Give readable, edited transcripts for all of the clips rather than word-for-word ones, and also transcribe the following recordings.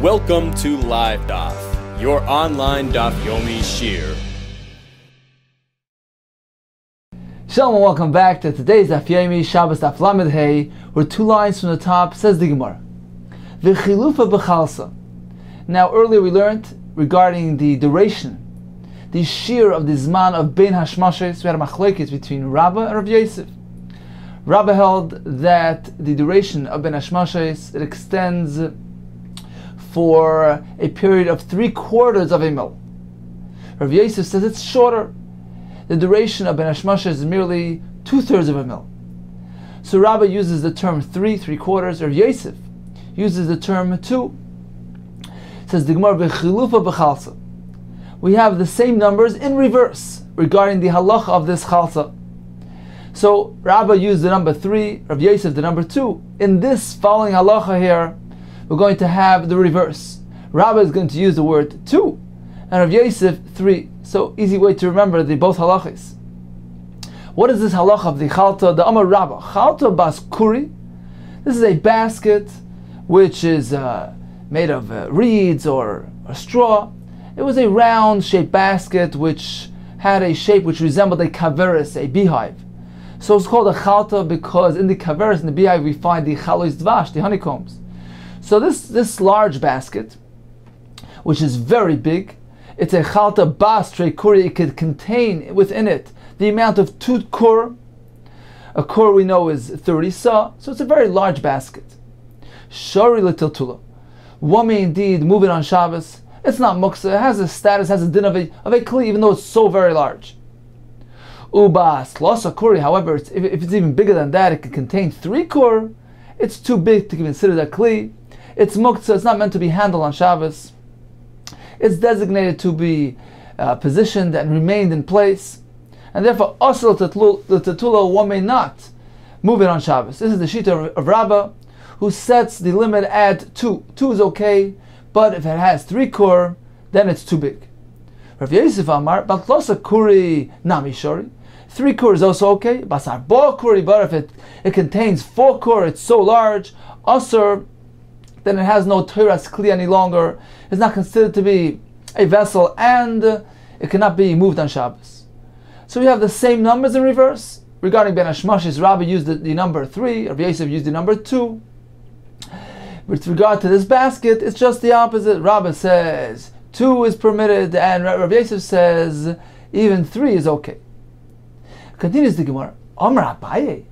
Welcome to LiveDaf, your online Daf Yomi Shiur. Shalom and welcome back to today's Daf Yomi Shabbos Daf Lamed Hey, where 2 lines from the top says the Gemara. V'chilufa b'chalsa. Now earlier we learned regarding the duration, the shiur of the zman of bein hashmashes. We had a machlokes between Rabbah and Rav Yosef. Rabbah held that the duration of bein hashmashes, it extends for a period of 3/4 of a mil. Rav Yosef says it's shorter. The duration of bein hashmashes is merely 2/3 of a mil. So Rabbah uses the term 3/4. Rav Yosef uses the term 2. Says the Gemara b'chilufa b'chalsa. We have the same numbers in reverse regarding the halacha of this chalsa. So Rabbah used the number 3, Rav Yosef the number 2. In this following halacha here, we're going to have the reverse. Rabbah is going to use the word 2, and Rav Yosef 3. So easy way to remember the both halachas. What is this halacha of the chalta? The Amar Rabbah, chalta bas kuri. This is a basket which is made of reeds or straw. It was a round-shaped basket which had a shape which resembled a kaveris, a beehive. So it's called a chalta because in the kaveris, in the beehive, we find the chalois dvash, the honeycombs. So this large basket, which is very big, it's a chalta bas trei kuri. It could contain within it the amount of 2 kur. A kur we know is 30 sa, so it's a very large basket. Shari l'tiltula. One may indeed move it on Shabbos. It's not muksa. It has a status, has a din of a kli, even though it's so very large. Ubas losa kuri. However, if it's even bigger than that, it can contain 3 kur. It's too big to consider that kli. It's muksa. It's not meant to be handled on Shabbos. It's designated to be positioned and remained in place, and therefore asr l'tiltula, one may not move it on Shabbos. This is the shita of Rabbah, who sets the limit at 2. 2 is okay, but if it has 3 kur, then it's too big. Rav Yosef Amar, Batlosa Kuri Nami Shori. 3 kur is also okay. Basar Bo Kuri, but if it contains 4 kur, it's so large, Asr, then it has no Teiras Kli any longer. It's not considered to be a vessel, and it cannot be moved on Shabbos. So we have the same numbers in reverse. Regarding bein hashmashes, Rabbah used the number 3, Rav Yosef used the number 2. With regard to this basket, it's just the opposite. Rabbah says 2 is permitted, and Rav Yosef says even 3 is okay. Continues the Gemara. Amar Abaye.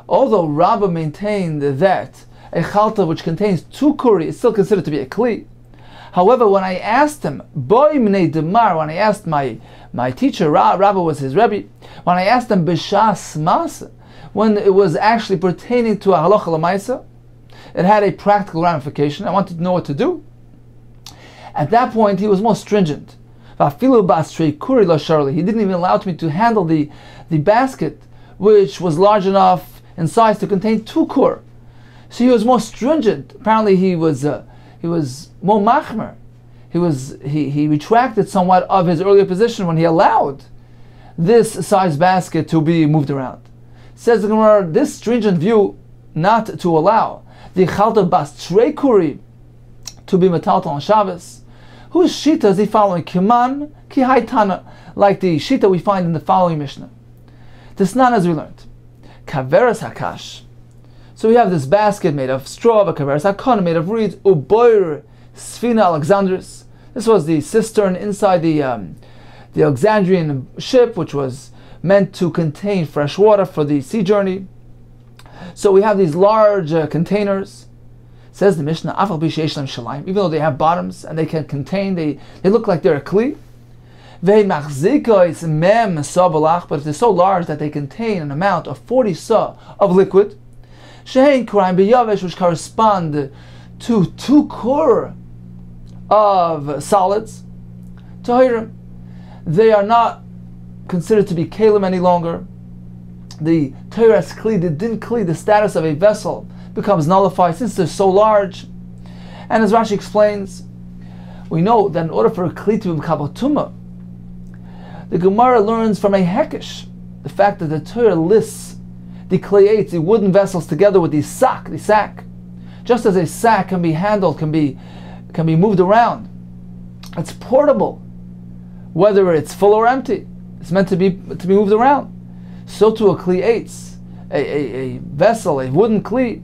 Although Rabbah maintained that a chalta which contains 2 kuri is still considered to be a kli. However, when I asked him, when I asked my teacher, Rabbah was his Rebbe, when I asked him b'shas mas, when it was actually pertaining to a halacha l'maisa, it had a practical ramification. I wanted to know what to do. At that point, he was more stringent. He didn't even allow me to handle the basket, which was large enough in size to contain 2 kur. So he was more stringent. Apparently, he was more machmer. He retracted somewhat of his earlier position when he allowed this size basket to be moved around. Says the Gemara, this stringent view not to allow the chalta bas trei kuri to be metaltal on Shabbos. Whose shita is he following? Kiman ki haitana, like the shita we find in the following Mishnah. Tisnan, as we learned, kaveras hakash. So we have this basket made of straw, a kaveras hakon made of reeds, uboir sfina Alexandris. This was the cistern inside the Alexandrian ship, which was meant to contain fresh water for the sea journey. So we have these large containers. Says the Mishnah, Afal b'sheish lehem shalayim, even though they have bottoms and they can contain, they look like they're a kli. Ve'machzikois mem sa balach, but if they're so large that they contain an amount of 40 sa of liquid, shehein kuraim b'yavesh, which correspond to 2 kur of solids, tahirim, they are not considered to be kalim any longer. The Teiras Kli, the Din Kli, the status of a vessel becomes nullified since they're so large. And as Rashi explains, we know that in order for a Kli to be Mekabel Tumah, the Gemara learns from a Hekesh, the fact that the Torah lists the Kli, the wooden vessels, together with the sack. Just as a sack can be handled, can be can be moved around. It's portable, whether it's full or empty. It's meant to be moved around. So too a kli eitz, a vessel, a wooden kli,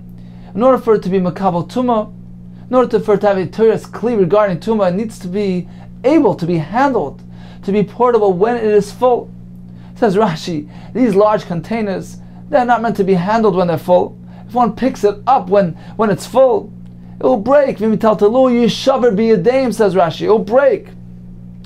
in order for it to be makabel tumah, in order for it to have a teres kli regarding tumah, it needs to be able to be handled, to be portable when it is full. Says Rashi, these large containers, they're not meant to be handled when they're full. If one picks it up when it's full, it will break. Says Rashi, it will break.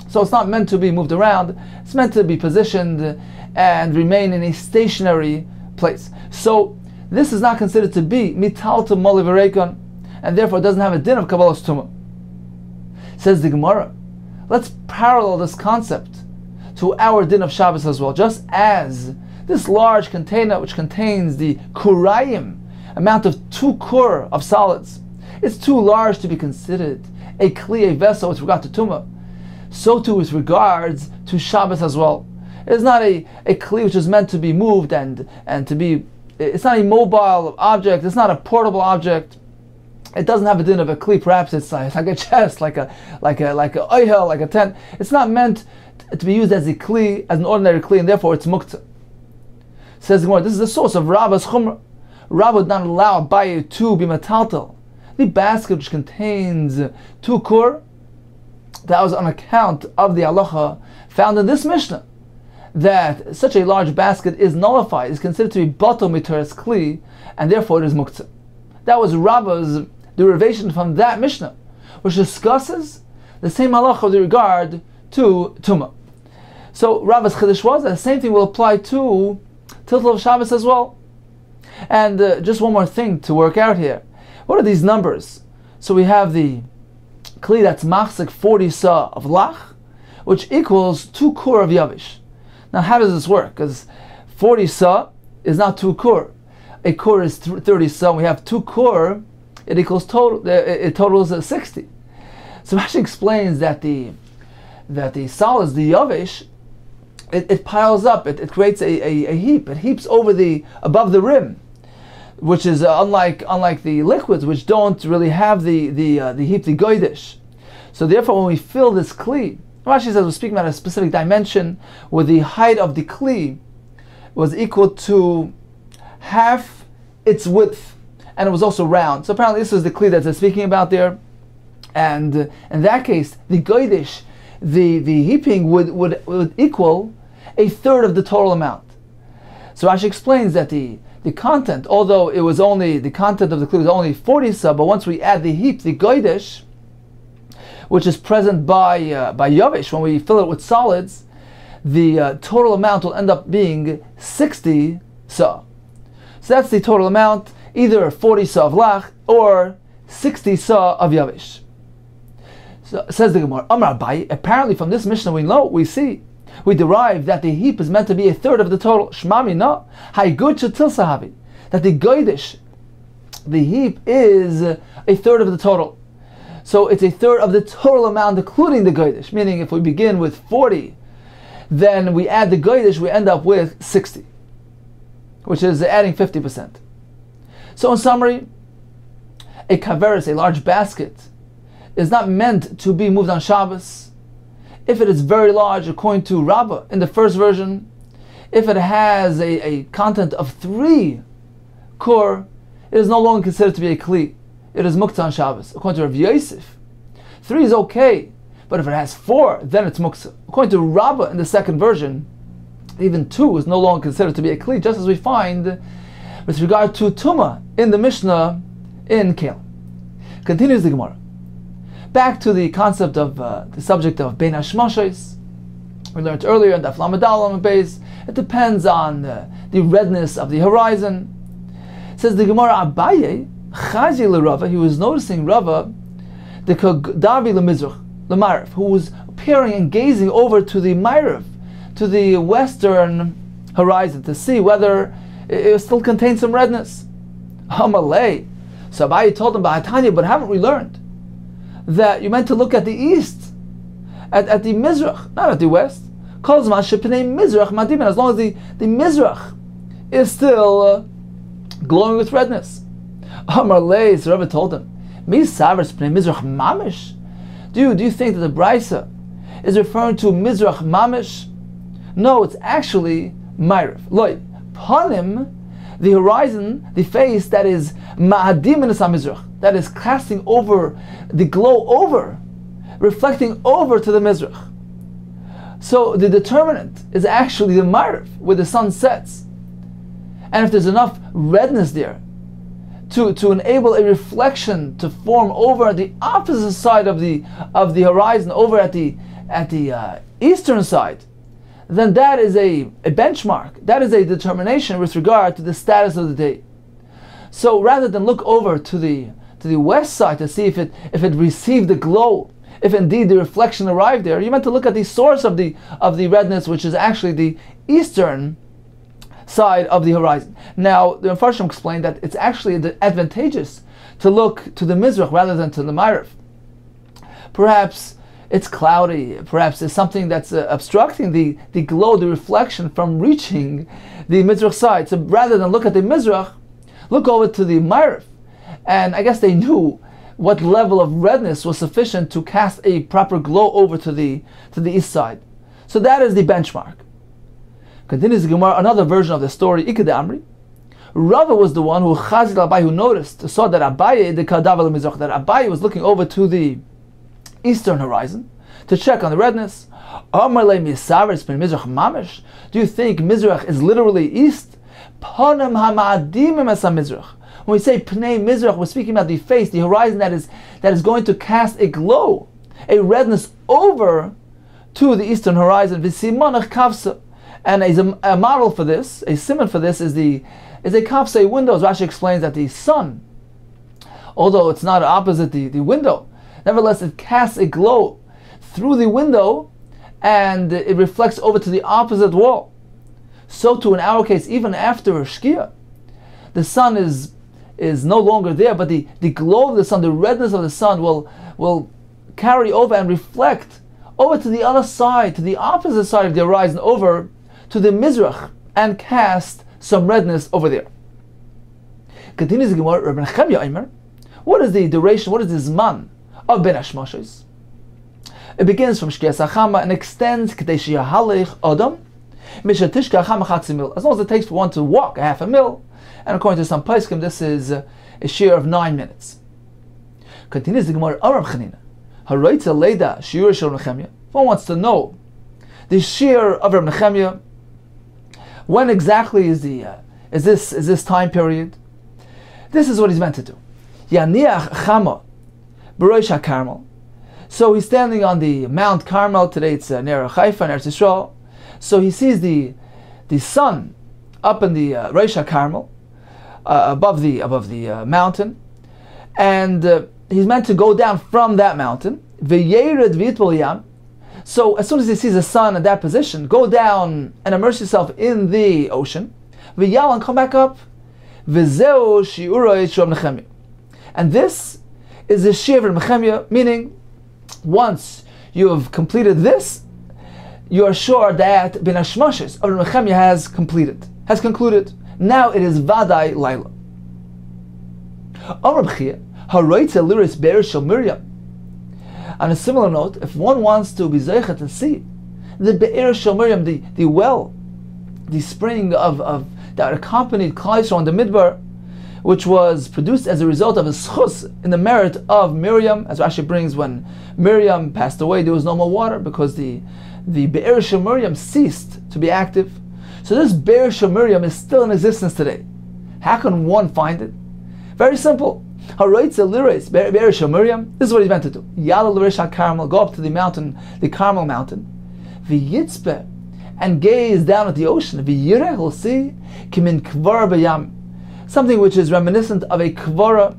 So it's not meant to be moved around. It's meant to be positioned and remain in a stationary place. So this is not considered to be mital to moli v'reikon, and therefore it doesn't have a din of kabbalas tumah. Says the Gemara, let's parallel this concept to our din of Shabbos as well. Just as this large container which contains the kurayim, amount of 2 kur of solids, it's too large to be considered a kli, a vessel with regard to tumah. So too with regards to Shabbos as well. It's not a kli which is meant to be moved and to be. It's not a mobile object. It's not a portable object. It doesn't have a din of a kli. Perhaps it's like a chest, like a oihel, like a tent. It's not meant to be used as a kli, as an ordinary kli, and therefore it's muktzah. Says the Gemara, this is the source of Rabba's chumrah. Rabba would not allow Abaye to be metaltal. The basket which contains 2 kur, that was on account of the halacha found in this Mishnah, that such a large basket is nullified, is considered to be bato miteres kli, and therefore it is muktzah. That was Rabba's derivation from that Mishnah, which discusses the same halacha with regard to tumah. So Rabba's chiddush was that the same thing will apply to Tiltal of Shabbos as well. And just one more thing to work out here. What are these numbers? So we have the kli that's machzik 40 sa of lach, which equals 2 kur of yavish. Now how does this work? Because 40 sa is not 2 kur. A kur is 30 sa. We have 2 kur. It equals total. It totals 60. So Rashi explains that the solids, the yavish, it piles up. It creates a heap. It heaps above the rim, which is unlike the liquids, which don't really have the heap, the goydish. So therefore, when we fill this kli, Rashi says we're speaking about a specific dimension where the height of the kli was equal to half its width, and it was also round. So apparently, this was the kli that they're speaking about there, and in that case, the goydish, the heaping would equal 1/3 of the total amount. So Rashi explains that the content, although it was only the content of the kli was only 40 sa, but once we add the heap, the goydish, which is present by yavish, when we fill it with solids, the total amount will end up being 60 sa. So that's the total amount, either 40 sa of lach or 60 sa of yavish. So says the Gemara, Amar Abaye, apparently from this Mishnah we derive that the heap is meant to be 1/3 of the total. Shmami no, haygud shetil sahavi, that the goydish, the heap, is 1/3 of the total. So it's 1/3 of the total amount, including the goydish. Meaning, if we begin with 40, then we add the goydish, we end up with 60, which is adding 50%. So in summary, a kaveris, a large basket, is not meant to be moved on Shabbos. If it is very large, according to Rabbah in the first version, if it has a content of 3 kur, it is no longer considered to be a kli. It is muktzah on Shabbos. According to Rav Yosef, 3 is okay, but if it has 4, then it's muktzah. According to Rabbah in the second version, even 2 is no longer considered to be a kli, just as we find with regard to tumah in the Mishnah in Kollel. Continues the Gemara. Back to the concept of the subject of bein hashmashos. We learned earlier in Daf Lamadal base. It depends on the redness of the horizon. It says the Gemara, Abaye chazi l'Rava. He was noticing Rava, the Davi l'Mizrach, who was peering and gazing over to the Ma'ariv, to the western horizon, to see whether it still contains some redness. Amalei. So Abaye told him, but haven't we learned that you meant to look at the east, at the Mizrach, not at the west? As long as the Mizrach is still glowing with redness. Amar Lei, so Rebbe told him, Mi savers pnei Mizrach mamish. Do you think that the Brisa is referring to Mizrach Mamish? No, it's actually Ma'ariv. Loi, Panim, the horizon, the face that is Ma'adim in Mizrach, that is casting over, the glow over, reflecting over to the Mizrach. So the determinant is actually the Ma'ariv, where the sun sets. And if there's enough redness there to enable a reflection to form over the opposite side of the horizon, over at the eastern side, then that is a benchmark. That is a determination with regard to the status of the day. So rather than look over to the west side to see if it received the glow, if indeed the reflection arrived there, you meant to look at the source of the redness, which is actually the eastern side of the horizon. Now, the Mepharshim explained that it's actually advantageous to look to the Mizrach rather than to the Ma'ariv. Perhaps it's cloudy, perhaps it's something that's obstructing the glow, the reflection from reaching the Mizrach side. So rather than look at the Mizrach, look over to the Ma'ariv. And I guess they knew what level of redness was sufficient to cast a proper glow over to the east side. So that is the benchmark. Continues the Gemara, another version of the story, Iked Amri. Rava was the one who who noticed, saw that that Abaye was looking over to the eastern horizon to check on the redness. Do you think Mizrach is literally east? When we say Pnei Mizrach, we're speaking about the face, the horizon that is going to cast a glow, a redness over to the eastern horizon. And a model for this, a simon for this, is a kafse window. As Rashi explains that the sun, although it's not opposite the window, nevertheless it casts a glow through the window and it reflects over to the opposite wall. So too in our case, even after Shkia, the sun is no longer there, but the glow of the sun, the redness of the sun will carry over and reflect over to the other side, to the opposite side of the horizon, over to the Mizrach, and cast some redness over there. Continues the Gemara, Rabbi Nechemya Omer, what is the duration, what is the zman of Ben Hashmashos? It begins from Shkias HaChama and extends K'dei Sheyahalech Adam Mishatishka Chama Chatzi Mil, as long as it takes for one to walk a half a mil, and according to some Paiskim, this is a shear of 9 minutes. Continues the Gemara, Aram Chanina, Haroitza Leida Shiur Shel Nechemya. If one wants to know the shear of Rabbi Nechemya, when exactly is this time period? This is what he's meant to do. Yaniach Chama B'Rosh HaKarmel. So he's standing on the Mount Carmel. Today it's near Haifa and Eretz Yisrael. So he sees the sun up in the Rosh HaKarmel, above the mountain, and he's meant to go down from that mountain. V'yered v'yitbol yam. So as soon as he sees the sun in that position, go down and immerse yourself in the ocean. V'yal, and come back up. V'zeu shi'uroi sh'Rab Nechemya. And this is the shiur of Nechemya, meaning once you have completed this, you are sure that Ben Hashmashos of Nechemya has concluded. Now it is Vadai Laila. Amar B'chia, Haroitza Liris Be'er Shel Miriam. On a similar note, if one wants to be zeichet and see the Be'er Shel Miriam, the well, the spring of that accompanied Klal Yisrael in the Midbar, which was produced as a result of a schus in the merit of Miriam, as Rashi brings, when Miriam passed away, there was no more water because the Be'er Shel Miriam ceased to be active. So this Be'er Shel Miriam is still in existence today. How can one find it? Very simple. Haroitza Liris Be'er Shel Miriam. This is what he's meant to do. Yala L'Rish HaKarmel, go up to the mountain, the Carmel mountain. V'yitzpeh, and gaze down at the ocean. V'yireh, he'll see, kimin kvara b'yam, something which is reminiscent of a kvara.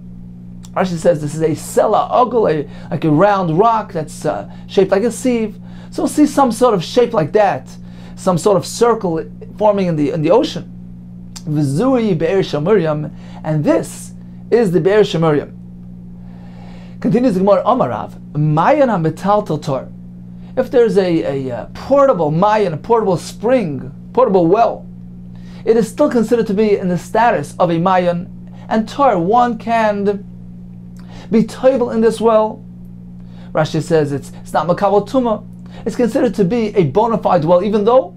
Rashi says this is a sela ogul, like a round rock that's shaped like a sieve. So we'll see some sort of shape like that, some sort of circle forming in the ocean. V'zui Be'er Shel Miriam, and this is the Be'er Shel Miriam. Continues the Gemara, Amarav, Mayan HaMetaltel Tor. If there's a portable Mayan, a portable spring, portable well, it is still considered to be in the status of a Mayan, and Tor, one can be toivel in this well Rashi says it's not makabel tuma. It's considered to be a bona fide well, even though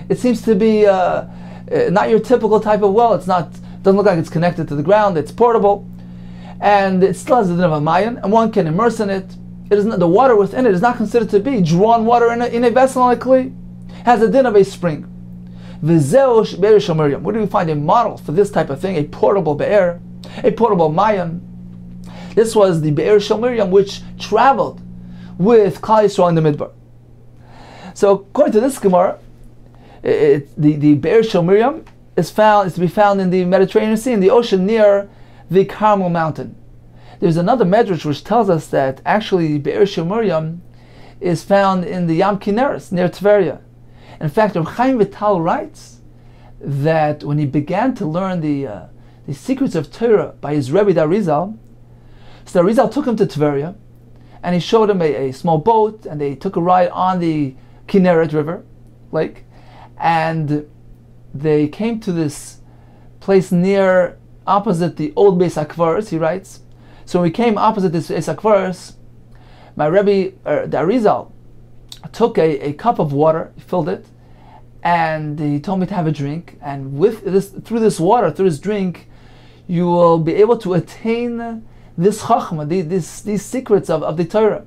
it seems to be not your typical type of well. Doesn't look like it's connected to the ground. It's portable, and it still has the din of a mayan, and one can immerse in it. The water within it is not considered to be drawn water in a vessel on a kli. It has the din of a spring. V'zeu be'er shel Miriam. Where do we find a model for this type of thing? A portable be'er, a portable mayan. This was the be'er shel Miriam, which traveled with Klal Yisrael in the Midbar. So according to this Gemara, the be'er shel Miriam is to be found in the Mediterranean Sea, in the ocean near the Carmel mountain. There's another medrash which tells us that actually be'er shel Miriam is found in the Yam Kineres near Tveria. In fact, Reb Chaim Vital writes that when he began to learn the secrets of Torah by his Rebbe Arizal, so Arizal took him to Tveria, and he showed him a small boat, and they took a ride on the Kinneret River, lake, and they came to this place opposite the old Beis HaKvaros, he writes. So when we came opposite this Beis HaKvaros, my Rebbe, the Arizal, took a cup of water, filled it, and he told me to have a drink. And through this drink, you will be able to attain this chachma, these secrets of the Torah.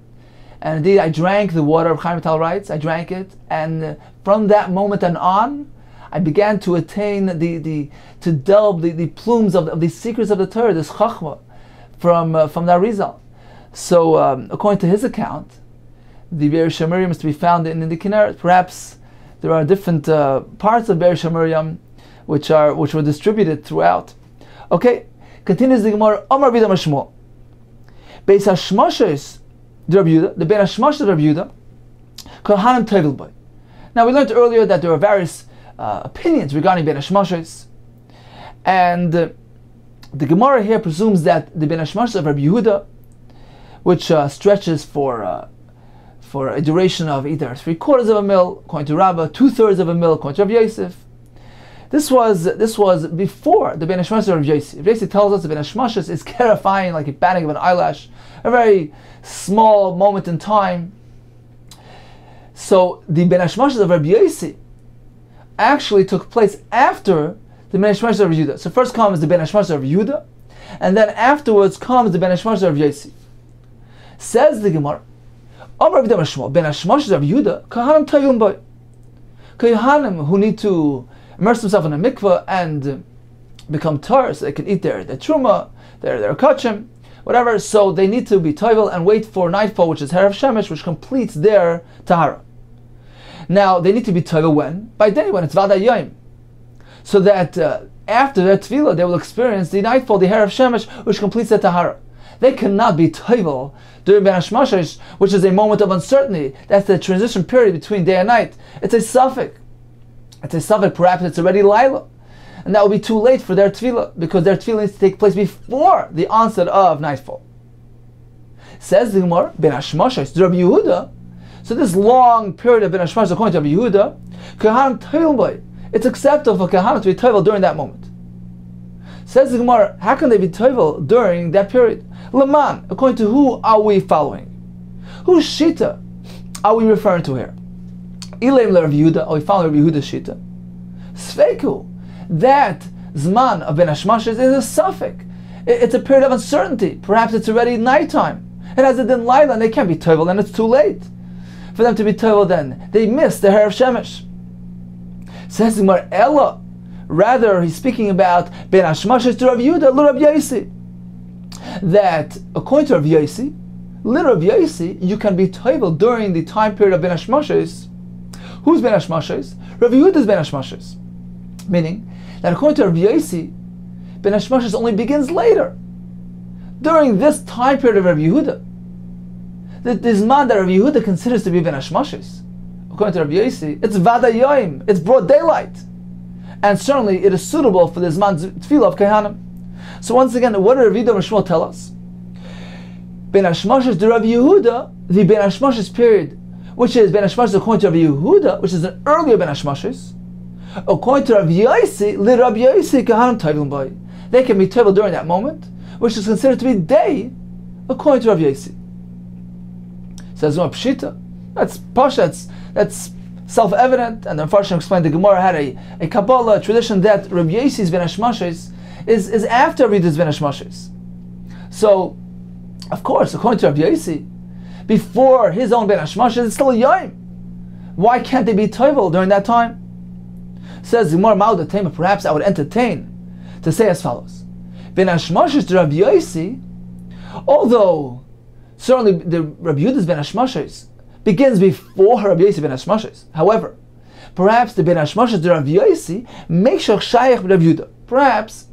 And indeed, I drank the water. Chaim Vital writes, I drank it, and from that moment on, I began to attain to delve the plumes of the secrets of the Torah, this chachma, from the Arizal. So, according to his account, the be'er shel Miriam is to be found in the Kinneret. Perhaps there are different parts of be'er shel Miriam which were distributed throughout. Okay, continues the Gemara. Omar b'dam Shmuel. Beis Hashmoshes the bein Hashmoshes of Rabbi Yehuda, Kohanim Tovel Boy. Now we learned earlier that there are various opinions regarding bein Hashmoshes, and the Gemara here presumes that the bein Hashmoshes of Rabbi Yehuda, which stretches for a duration of either 3/4 of a mil, according to Rabbah, 2/3 of a mil, according to Rabbi Yosef. This was before the bein Hashmoshes of Rabbi Yosef. Rabbi Yosef tells us the bein Hashmoshes is clarifying like a batting of an eyelash, a very small moment in time. So the bein Hashmoshes of Rabbi Yosef actually took place after the bein Hashmoshes of Rabbi Yehuda. So first comes the bein Hashmoshes of Rabbi Yehuda, and then afterwards comes the bein Hashmoshes of Rabbi Yosef. Says the Gemara, Amar b'dam Shmuel, bein Hashmoshes of Rabbi Yehuda, Kohanim Tovel Boy. Kohanim who need to immerse themselves in a mikveh and become tar, so they can eat their truma, their kachim, whatever. So they need to be tovel and wait for nightfall, which is Herav Shemesh, which completes their tahara. Now they need to be tovel when? By day, when it's Vada Yom, so that after their tefillah they will experience the nightfall, the Herav Shemesh, which completes their tahara. They cannot be tovel during bein Hashmoshes, which is a moment of uncertainty. That's the transition period between day and night. It's a suffix. Perhaps it's already Laila, and that will be too late for their tefillah, because their tefillah needs to take place before the onset of nightfall. Says the Gemara, bein Hashmoshes to Rabbi Yehuda. So this long period of bein Hashmoshes, according to Rabbi Yehuda, Kohanim Tovel Boy, it's acceptable for Kohanim to be tovel during that moment. Says the Gemara, how can they be tovel during that period? Laman, according to who are we following? Whose shita are we referring to here? Ilaim le Rabbi Yehuda, are we following Rabbi Yehuda's shita? Sveiku, that zman of bein Hashmoshes is a suffix. It's a period of uncertainty. Perhaps it's already nighttime. It has a din laila, and they can't be tovel, and it's too late for them to be tovel. Then they miss the Herav Shemesh. Says the Gemara, Ella. Rather, he's speaking about bein Hashmoshes to Rabbi Yehuda, lo Rabbi Yossi. That according to Rabbi Yossi, li Rabbi Yossi, you can be tovel during the time period of bein Hashmoshes. Who's bein Hashmoshes? Rabbi Yehuda's bein Hashmoshes. Meaning that according to Rabbi Yossi, bein Hashmoshes only begins later. During this time period of Rabbi Yehuda, the zman that Rabbi Yehuda considers to be bein Hashmoshes, according to Rabbi Yossi, it's Vada Yom, it's broad daylight. And certainly it is suitable for the zman tefillah of Kohanim. So once again, what did Rabbi Yehuda and Shmuel tell us? Bein Hashmoshes to Rabbi Yehuda, the bein Hashmoshes period, which is bein Hashmoshes according to Rabbi Yehuda, which is an earlier bein Hashmoshes, according to Rabbi Yossi, li Rabbi Yossi Kohanim Tovel Boy. They can be tovel during that moment, which is considered to be day, according to Rabbi Yossi. Says no pshita. That's pasha. That's self-evident. And the Mepharshim explained the Gemara had a Kabbalah tradition that Rabbi Yossi's ben Hashmashes is after Rabbi Yehuda's ben Hashmashes. So, of course, according to Rabbi Yossi, before his own ben Hashmashes, it's still a Yom. Why can't they be toivel during that time? Says Gemara Ma'od Tema, perhaps I would entertain to say as follows: Ben Hashmashes to Rabbi Yossi, although certainly the Rabbi Yehuda's ben Hashmashes begins before Rabbi Yossi ben Hashmashes. However, perhaps the ben Hashmashes to Rabbi Yossi makes shayach Rabbi Yehuda. Perhaps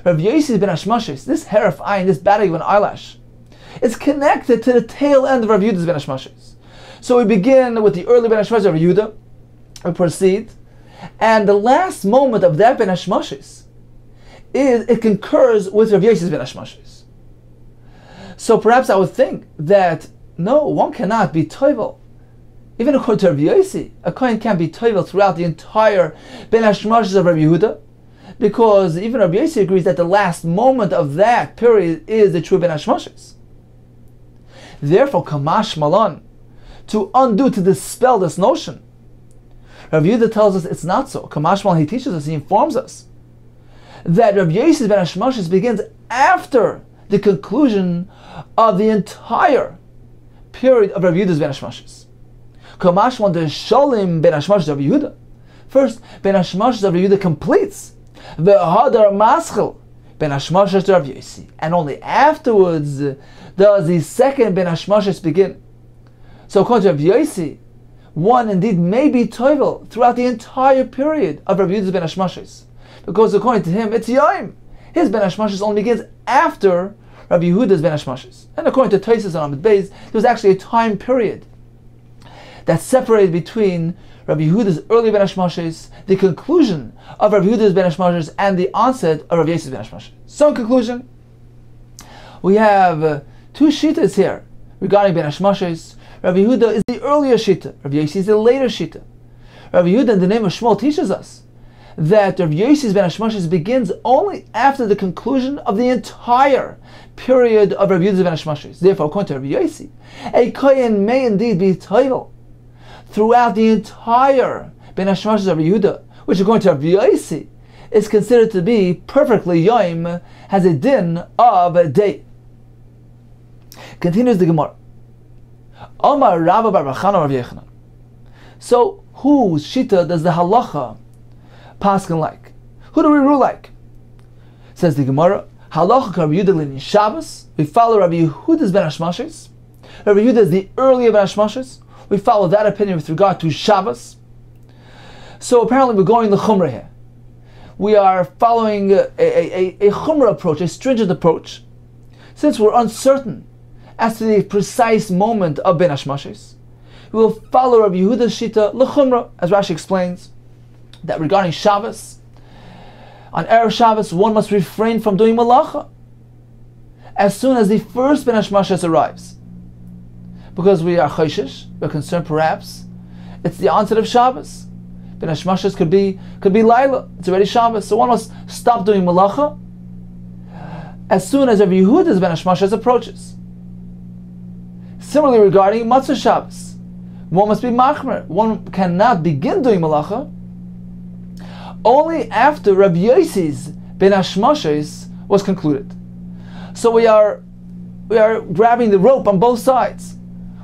Rabbi Yossi's ben Hashmashes, this hair of ayin, this batting of an eyelash, is connected to the tail end of Rabbi Yehuda's ben Hashmashes. So we begin with the early ben Hashmashes of Rabbi Yehuda, we proceed, and the last moment of that ben Hashmashes it concurs with Rabbi Yossi's ben Hashmashes. So perhaps I would think that no, one cannot be toivel. Even according to Rabbi Yossi, a kohen can't be toivel throughout the entire ben Hashmashes of Rabbi Yehuda, because even Rabbi Yossi agrees that the last moment of that period is the true ben Hashmashes. Therefore, kamash malan, to dispel this notion, Rabbi Yehuda tells us it's not so. Kamash malan, he teaches us, he informs us that Rabbi Yossi's ben Hashmashes begins after the conclusion of the entire period of Rabbi Yehuda's ben Hashmashes. Kamash malan, the shalim ben Hashmashes of Rabbi Yehuda. First, ben Hashmashes of Rabbi Yehuda completes the hadar maschel ben Hashmashes to Rabbi Yossi, and only afterwards does the second ben Hashmashes begin. So according to Rabbi Yossi, one indeed may be toivel throughout the entire period of Rabbi Yehuda's ben Hashmashes, because according to him it's Yom. His ben Hashmashes only begins after Rabbi Yehuda's ben Hashmashes. And according to Tosfos and Amud Beis, there was actually a time period that separated between Rabbi Yehuda's early ben Hashmashes, the conclusion of Rabbi Yehuda's ben Hashmashes, and the onset of Rabbi Yossi's ben Hashmashes. So in conclusion, we have two shittas here regarding ben Hashmashes. Rabbi Yehuda is the earlier shita. Rabbi Yossi is the later shita. Rabbi Yehuda, in the name of Shmuel, teaches us that Rabbi Yossi's ben Hashmashes begins only after the conclusion of the entire period of Rabbi Yehuda's ben Hashmashes. Therefore, according to Rabbi Yossi, a kohen may indeed be toivel throughout the entire ben Hashmashes of Rabbi Yehuda, which according to Rabbi Yossi is considered to be perfectly Yom, has a din of a day. Continues the Gemara. Omar Rabba bar Bachana Rav Yechanan. So, whose shita does the halacha paskin like? Who do we rule like? Says the Gemara, halacha Rabbi Yehuda in Shabbos. We follow Rabbi Yehuda's ben Hashmashes. Rabbi Yehuda is the earlier ben Hashmashes. We follow that opinion with regard to Shabbos. So apparently we're going the Chumrah here. We are following a Chumrah approach, a stringent approach. Since we're uncertain as to the precise moment of Ben Hashmashes, we will follow Rabbi Yehuda's Shita L'Chumrah, as Rashi explains, that regarding Shabbos, on Erev Shabbos, one must refrain from doing Malacha as soon as the first Ben Hashmashes arrives. Because we are Choshesh, we're concerned perhaps it's the onset of Shabbos. Ben Hashmashes could be Laila, it's already Shabbos, so one must stop doing Malacha as soon as Rabbi Yehuda's Ben Hashmashes approaches. Similarly, regarding Matzah Shabbos, one must be machmer. One cannot begin doing malacha only after Rabbi Yossi's ben Hashmashes was concluded. So we are grabbing the rope on both sides.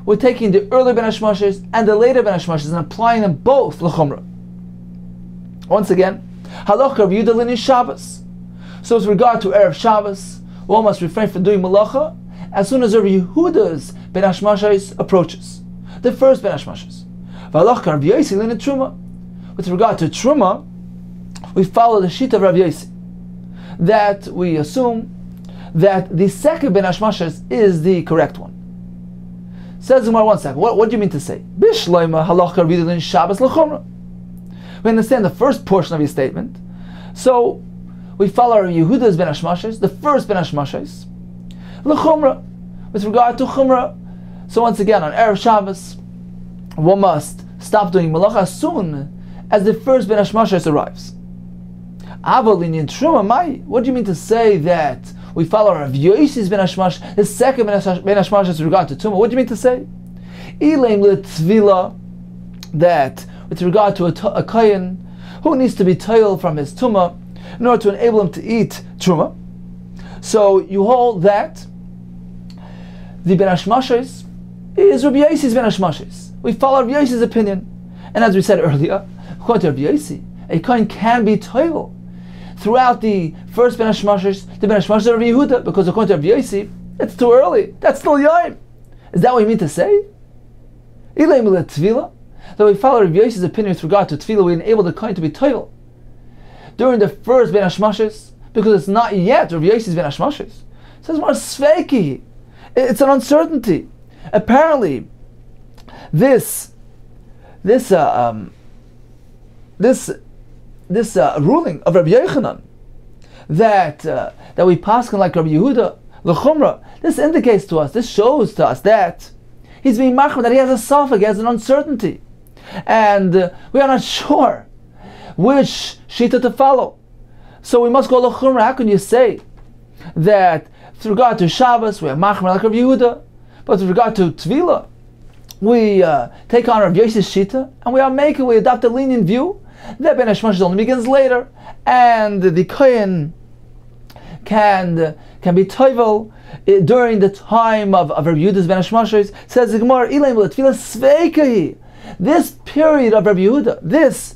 We're taking the early ben Hashmashes and the later ben Hashmashes and applying them both l'chumrah. Once again, halach Rabbi Yehuda l'nin Shabbos. So with regard to Erev Shabbos, one must refrain from doing malacha as soon as Rabbi Yehuda's ben Hashmashes approaches, the first ben Hashmashes. With regard to Truma, we follow the sheet of Rabbi Yossi, that we assume that the second ben Hashmashes is the correct one. Says Gemara, 1 second, what do you mean to say? We understand the first portion of your statement, so we follow Rabbi Yehuda's ben Hashmashes, the first ben Hashmashes, l'chumrah, with regard to chumrah. So once again, on Erev Shabbos, one must stop doing malacha as soon as the first ben Hashmashes arrives. What do you mean to say that we follow Rav Yossi's ben Hashmash, the second ben Hashmash with regard to Tumah? What do you mean to say? Ilaim Litvila, that with regard to a kohen who needs to be toil from his tumah in order to enable him to eat truma. So you hold that the Ben Hashmashos is Rabbi Yossi's Ben Hashmashos. We follow Rabbi Yossi's opinion, and as we said earlier, according to Rabbi Yossi, a kohen can be toil throughout the first Ben Hashmashos, the Ben Hashmashos of Rabbi Yehuda, because according to Rabbi Yossi, it's too early. That's still Yom. Is that what you mean to say? Ilaim Litvila, that we follow Rabbi Yossi's opinion with regard to Tefillah, we enable the kohen to be toil during the first Ben Hashmashos, because it's not yet Rabbi Yossi's Ben Hashmashos. It says more Sveiki. It's an uncertainty. Apparently, this ruling of Rabbi Yochanan that we pass on like Rabbi Yehuda l'chumra, this indicates to us, this shows to us that he's being machmir, that he has a suffix, he has an uncertainty, and we are not sure which shita to follow. So we must go l'chumra. How can you say that with regard to Shabbos we have machmir like Rabbi Yehuda, but with regard to Tefillah we take on Rabbi Yossi's shita, and we adopt a lenient view that Ben Hashmashos only begins later, and the kohen can be toivel during the time of Rabbi Yehuda's Ben Hashmashos. Says the Gemara, Ilaim L'Tefillah Sveikahi. This period of Rabbi Yehuda, this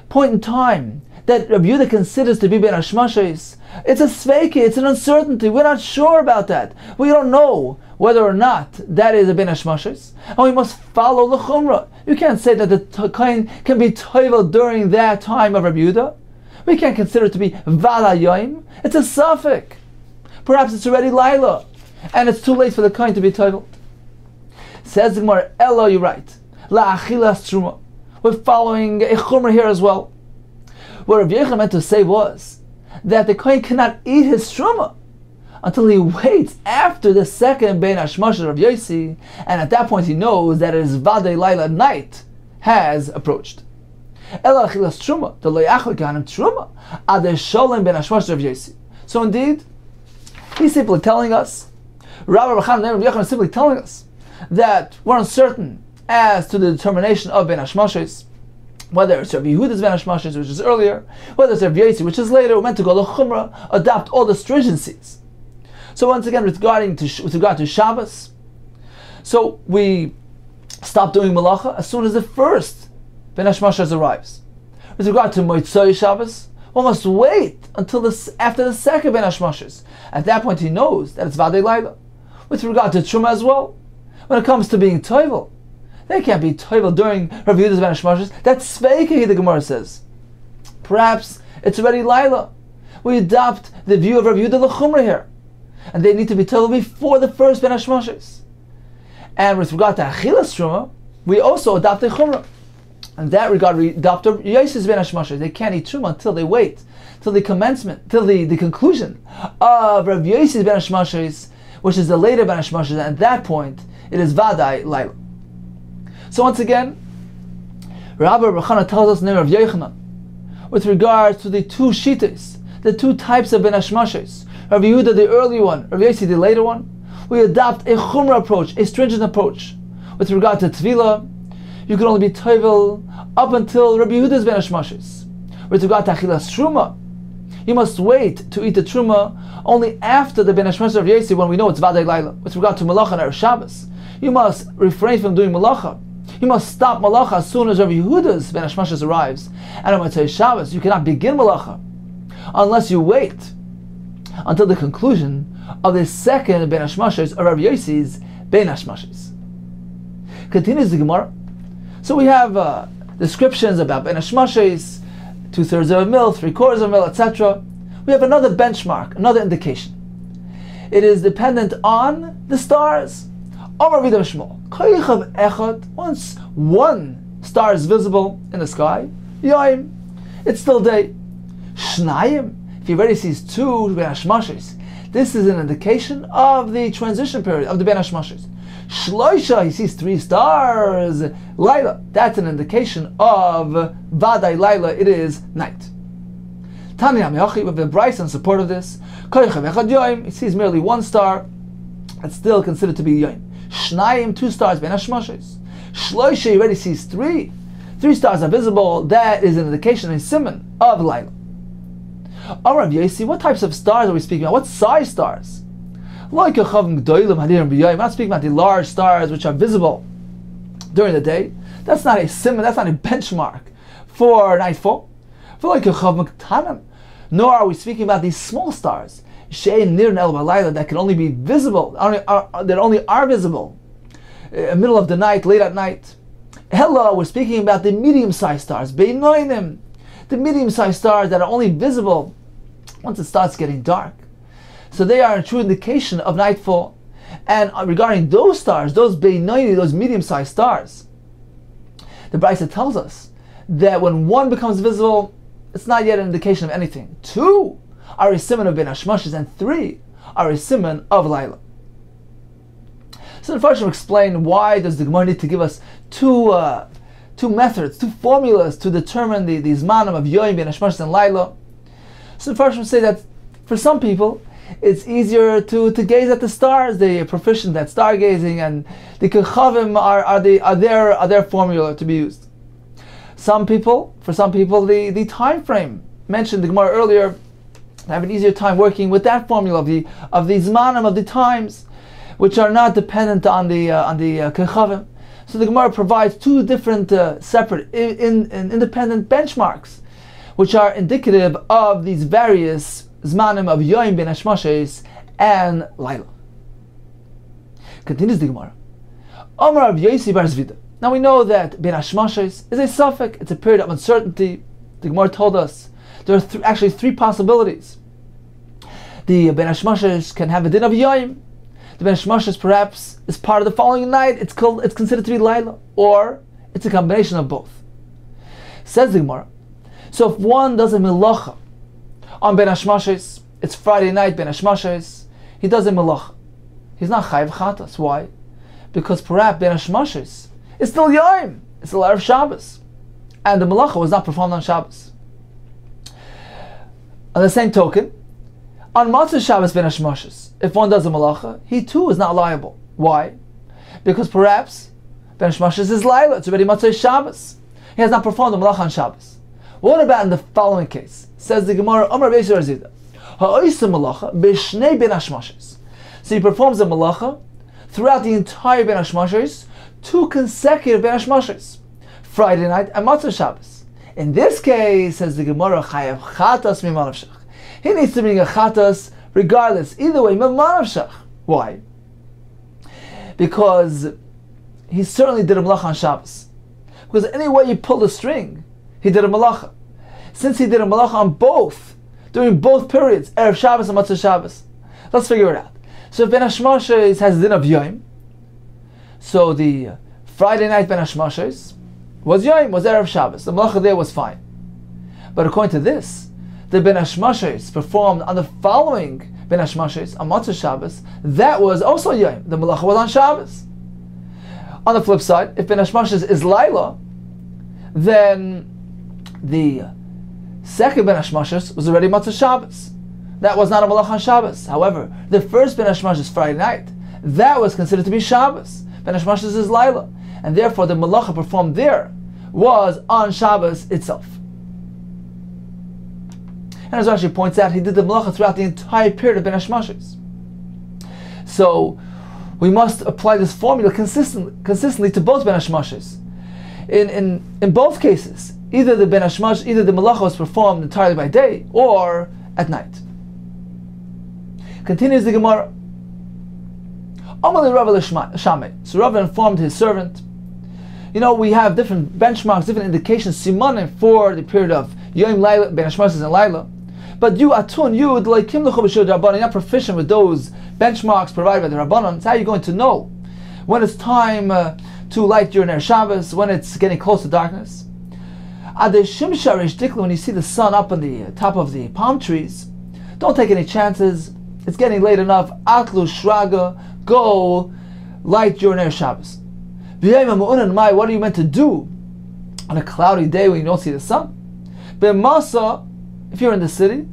point in time that Rabbi Yehuda considers to be Ben Hashmashos, it's a sveiki, it's an uncertainty. We're not sure about that. We don't know whether or not that is a Ben Hashmashos, and we must follow the chumrah. You can't say that the kohen can be toivel during that time of Rabbi Yehuda. We can't consider it to be vala yoim. It's a suffix. Perhaps it's already Laila, and it's too late for the kohen to be toivel. Says the Gemara, Elo, you're right. La achilas truma. We're following a chumrah here as well. What Rabbi Yochanan meant to say was that the kohen cannot eat his truma until he waits after the second Ben Hashmashos of Rabbi Yossi, and at that point he knows that his Vadei Laila night has approached. Ela achilas truma, the lo yachol kahanim truma, ad sholem Ben Hashmashos of Rabbi Yossi. So indeed, he's simply telling us, Rabbi Yochanan is simply telling us that we're uncertain as to the determination of Ben Hashmashos, whether it's Rabbi Yehuda's Ben Hashmashos, which is earlier, whether it's Rabbi Yossi, which is later. We're meant to go l'chumra, adopt all the stringencies. So once again, with regard to Shabbos, so we stop doing malacha as soon as the first Ben Hashmashos arrives. With regard to Motzei Shabbos, one must wait until after the second Ben Hashmashos. At that point, he knows that it's Vadei Laila. With regard to Truma as well, when it comes to being toivel, they can't be toivel during Rabbi Yehuda's Ben Hashmashos. That's Sveiki, the Gemara says. Perhaps it's already Laila. We adopt the view of Rabbi Yehuda l'chumra here, and they need to be toivel before the first Ben Hashmashos. And with regard to Achilas Truma, we also adopt a chumra. In that regard, we adopt Yossi's Ben Hashmashos. They can't eat Truma until they wait, till the commencement, till the conclusion of Rabbi Yossi's Ben Hashmashos, which is the later Ben Hashmashos, and at that point, it is Vadai Laila. So once again, Rabbi Yochanan tells us in the name of Yochanan, with regard to the two shitas, the two types of Ben Hashmashos, Rabbi Yehuda the early one, Rabbi Yossi the later one, we adopt a chumrah approach, a stringent approach. With regard to Tefillah, you can only be toivel up until Rabbi Yehuda's Ben Hashmashos. With regard to Achilas Truma, you must wait to eat the Truma only after the Ben Hashmashos of Yossi, when we know it's Vadei Laila. With regard to Malacha and Erev Shabbos, you must refrain from doing Malacha. You must stop Malacha as soon as Rabbi Yehuda's Ben Hashmashos arrives. And on Motzei Shabbos, you cannot begin Malacha unless you wait until the conclusion of the second Ben Hashmashos of Rabbi Yossi's Ben Hashmashos. Continues the Gemara. So we have descriptions about Ben Hashmashos, 2/3 of a mil, 3/4 of a mil, etc. We have another benchmark, another indication. It is dependent on the stars. Once one star is visible in the sky, Yom, it's still day. Shnayim, if he already sees two Ben Hashmashos, this is an indication of the transition period of the Ben Hashmashos. Shloisha, he sees 3 stars, Laila, that's an indication of Vadai Laila, it is night. Tani HaMe'achi, with the Bryce in support of this, he sees merely 1 star, it's still considered to be Yom. Shnayim, 2 stars, Ben Hashmashos. Shloisha, he already sees three. 3 stars are visible. That is an indication, a simon of Laila. Rav Yosi, what types of stars are we speaking about? What size stars? I'm not speaking about the large stars which are visible during the day. That's not a simon, that's not a benchmark for nightfall. Nor are we speaking about these small stars that can only be visible, that only are visible middle of the night, late at night. Hello, we're speaking about the medium-sized stars, Beinoinim, the medium-sized stars that are only visible once it starts getting dark. So they are a true indication of nightfall. And regarding those stars, those Beinoinim, those medium-sized stars, the Brisa tells us that when one becomes visible, it's not yet an indication of anything. 2 are a simon of Ben Hashmashis, and 3 are a simon of Laila. So the Farshim explain, why does the Gemara need to give us two methods, 2 formulas to determine the zmanim of Yoim, Ben Hashmashis, and Laila. So the Farshim say that for some people it's easier to gaze at the stars. They are proficient at stargazing, and the Kechavim are their formula to be used. For some people, the time frame mentioned the Gemara earlier, they have an easier time working with that formula of the zmanim, of the times, which are not dependent on the Kechavim. So the Gemara provides 2 different separate independent benchmarks, which are indicative of these various zmanim of Yoim, Ben Hashmashis, and Laila. Continues the Gemara. Amar Rav Yosi bar Zvida. Now we know that Ben Hashmashis is a suffix, it's a period of uncertainty. The Gemara told us there are actually 3 possibilities. The Ben Hashmashis can have a din of Yoim. The Ben Hashmashis perhaps is part of the following night. It's considered to be Laila, or it's a combination of both. Says the Gemara. So if one does a melacha on Ben Hashmashis, it's Friday night, Ben Hashmashis, he does a melacha. He's not chayiv chatas. Why? Because perhaps Ben Hashmashis is still Yom, it's still Erev Shabbos, and the melacha was not performed on Shabbos. On the same token, on Matzah Shabbos Ben Hashmashis, if one does a melacha, he too is not liable. Why? Because perhaps Ben Hashmashis is Laila, it's already Matzah Shabbos. He has not performed the melacha on Shabbos. What about in the following case? Says the Gemara, Amar Beis Razida, Ha'oisa melacha b'shnei Ben Hashmashis. So he performs the melacha throughout the entire Ben Hashmashis, 2 consecutive Ben Hashmashis, Friday night and Matzah Shabbos. In this case, says the Gemara, chayav chatas mimanavshach. He needs to bring a chatas regardless. Either way, mimanavshach. Why? Because he certainly did a melacha on Shabbos. Because any way you pull the string, he did a melacha. Since he did a melacha on both, during both periods, Erev Shabbos and Matzah Shabbos, let's figure it out. So if Ben Hashmashis has the din of Yom, so the Friday night Ben Hashmashis was Yom, was Erev Shabbos. The melacha there was fine. But according to this, the Ben Hashmashis performed on the following Ben Hashmashis, on Matzah Shabbos, that was also Yom. The melacha was on Shabbos. On the flip side, if Ben Hashmashis is Laila, then the second Ben Hashmashis was already Matzah Shabbos. That was not a melacha on Shabbos. However, the first Ben Hashmashis, Friday night, that was considered to be Shabbos. Ben Hashmashis is Laila, and therefore the melacha performed there was on Shabbos itself. And as Rashi points out, he did the melacha throughout the entire period of Ben Hashmashis. So we must apply this formula consistently to both Ben Hashmashis. In both cases, either the melacha was performed entirely by day or at night. Continues the Gemara. So Rav informed his servant. You know, we have different benchmarks, different indications, simanim for the period of Yom, Laila, Ben Hashmashis, and Laila. But you, Atun, you, you're not proficient with those benchmarks provided by the Rabbanon. So how are you going to know when it's time to light your Ner Shabbos, when it's getting close to darkness? When you see the sun up on the top of the palm trees, don't take any chances. It's getting late enough. Atlu shraga, go light your Ner Shabbos. What are you meant to do on a cloudy day when you don't see the sun? B'masa, if you're in the city,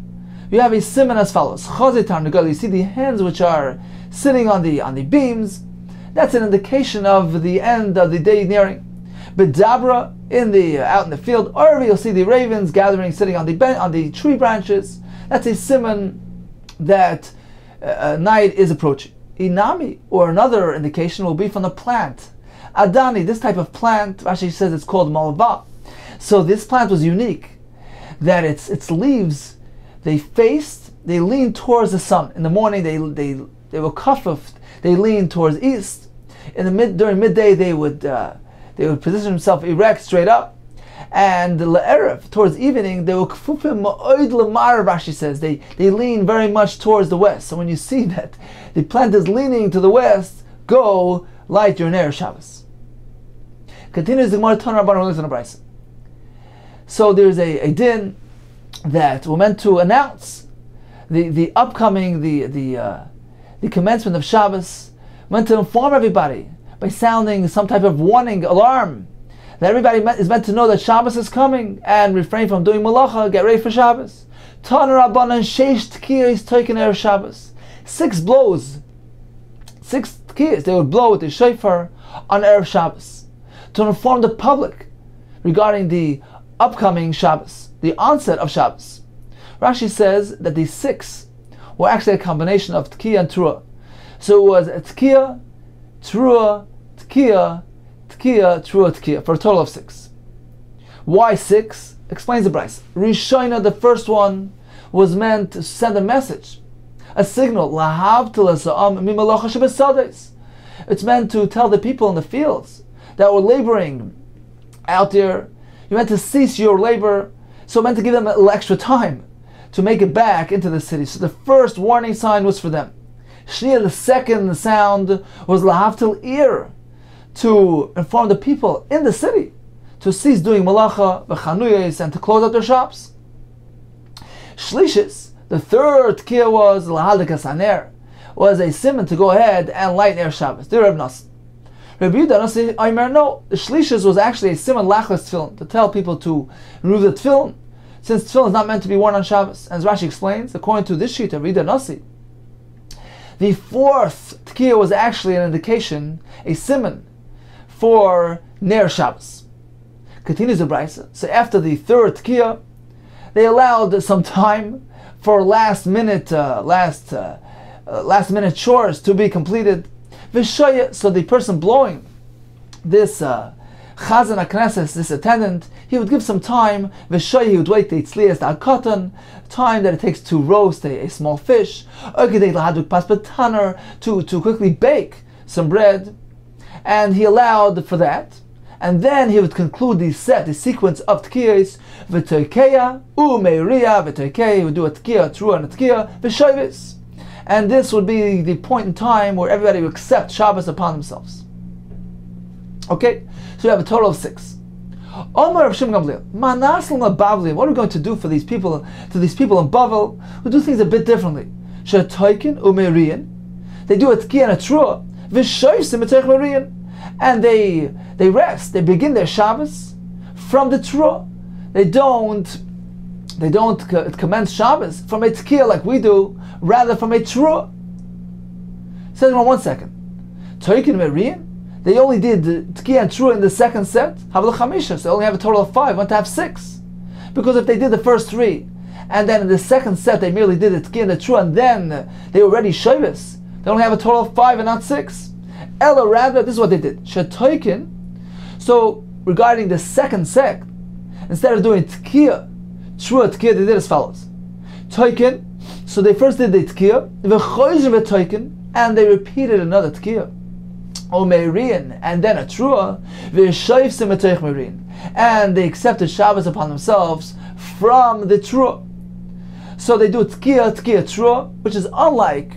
you have a simon as follows. You see the hens which are sitting on the beams. that's an indication of the end of the day nearing. Bedabra, out in the field, or you'll see the ravens gathering, sitting on the tree branches. That's a siman that night is approaching. Inami, or another indication, will be from the plant. Adani, this type of plant, Rashi says it's called malva. So this plant was unique, that its leaves, they lean towards the sun. In the morning they were kafuf, they lean towards east. During midday they would position themselves erect, straight up. And la'erev, towards evening, they were kfufim ma'oid lamar, Rashi says. They lean very much towards the west. So when you see that the plant is leaning to the west, go light your Erev Shabbos. Continues the Gemara Tanur Rabbanan on a brayso. So there's a din that we're meant to announce the upcoming, the commencement of Shabbos, meant to inform everybody by sounding some type of warning alarm, that everybody is meant to know that Shabbos is coming and refrain from doing malacha, get ready for Shabbos. Tanur Rabbanan sheish tkiyos toiken Erev Shabbos. 6 blows, 6 tkiyos, they would blow with the shofar on Erev Shabbos to inform the public regarding the upcoming Shabbos, the onset of Shabbos. Rashi says that the 6 were actually a combination of Tkiya and Trua. So it was Tkiya, Trua, Tkiya, Tkiya, Trua, Tkiya, for a total of 6. Why 6? Explains the brayso. Rishona, the first one, was meant to send a message, a signal. It's meant to tell the people in the fields that were laboring out there, you meant to cease your labor, so meant to give them a little extra time to make it back into the city. So the first warning sign was for them. Shnia, the second sound, was lahavtil ear, to inform the people in the city to cease doing malacha, v'chanuyos, and to close up their shops. Shlishis, the third tkiyah, was lahadlikas haner, was a simon to go ahead and light Erev Shabbos. Dear Reb Nosson. Rabbi Yehuda Nasi Aimer, no, the Shlishis was actually a siman lachlas tefillin, to tell people to remove the tefillin, since tefillin is not meant to be worn on Shabbos. And as Rashi explains, according to this sheet of Rabbi Yehuda Nasi, the fourth tkiyah was actually an indication, a siman, for Ner Shabbos. Continues the brayso. So after the third tkiyah, they allowed some time for last minute chores to be completed. V'shoya, so the person blowing this chazan HaKnesses, this attendant, he would give some time. V'shoya, he would wait the tzlias da'akatan, time that it takes to roast a small fish, to quickly bake some bread, and he allowed for that. And then he would conclude the sequence of tkiyos, v'toikeya, u'meiriya, v'toikeya, he would do a tkiyah, trua, and a tkiyah, v'shoyvis. And this would be the point in time where everybody would accept Shabbos upon themselves. Okay, so we have a total of 6. Omar of Shem Gamliel, Manaslam Bavli. What are we going to do for these people? To these people in Bavel who do things a bit differently. Shetoikin umerian. They do a tkiyah and a trua. V'shoysim etech merian. And they rest. They begin their Shabbos from the trua. They don't commence Shabbos from a tkiyah like we do, rather from a trua. Says in 1 second. Toikin merian. They only did the tkiyah and trua in the second set. Havla chamisha. So they only have a total of 5. Want to have 6, because if they did the first 3, and then in the second set they merely did the tkiyah and the trua, and then they were ready shabbos, they only have a total of 5 and not 6. Ella, rather, this is what they did. Shetoikin. So regarding the second set, instead of doing tkiyah, trua, tkiyah, they did as follows. Toikin. So they first did the tkiyah, v'toikin, and they repeated another tkiyah. Omerian, and then a trua, and they accepted Shabbos upon themselves from the trua. So they do tkiyah, trua, which is unlike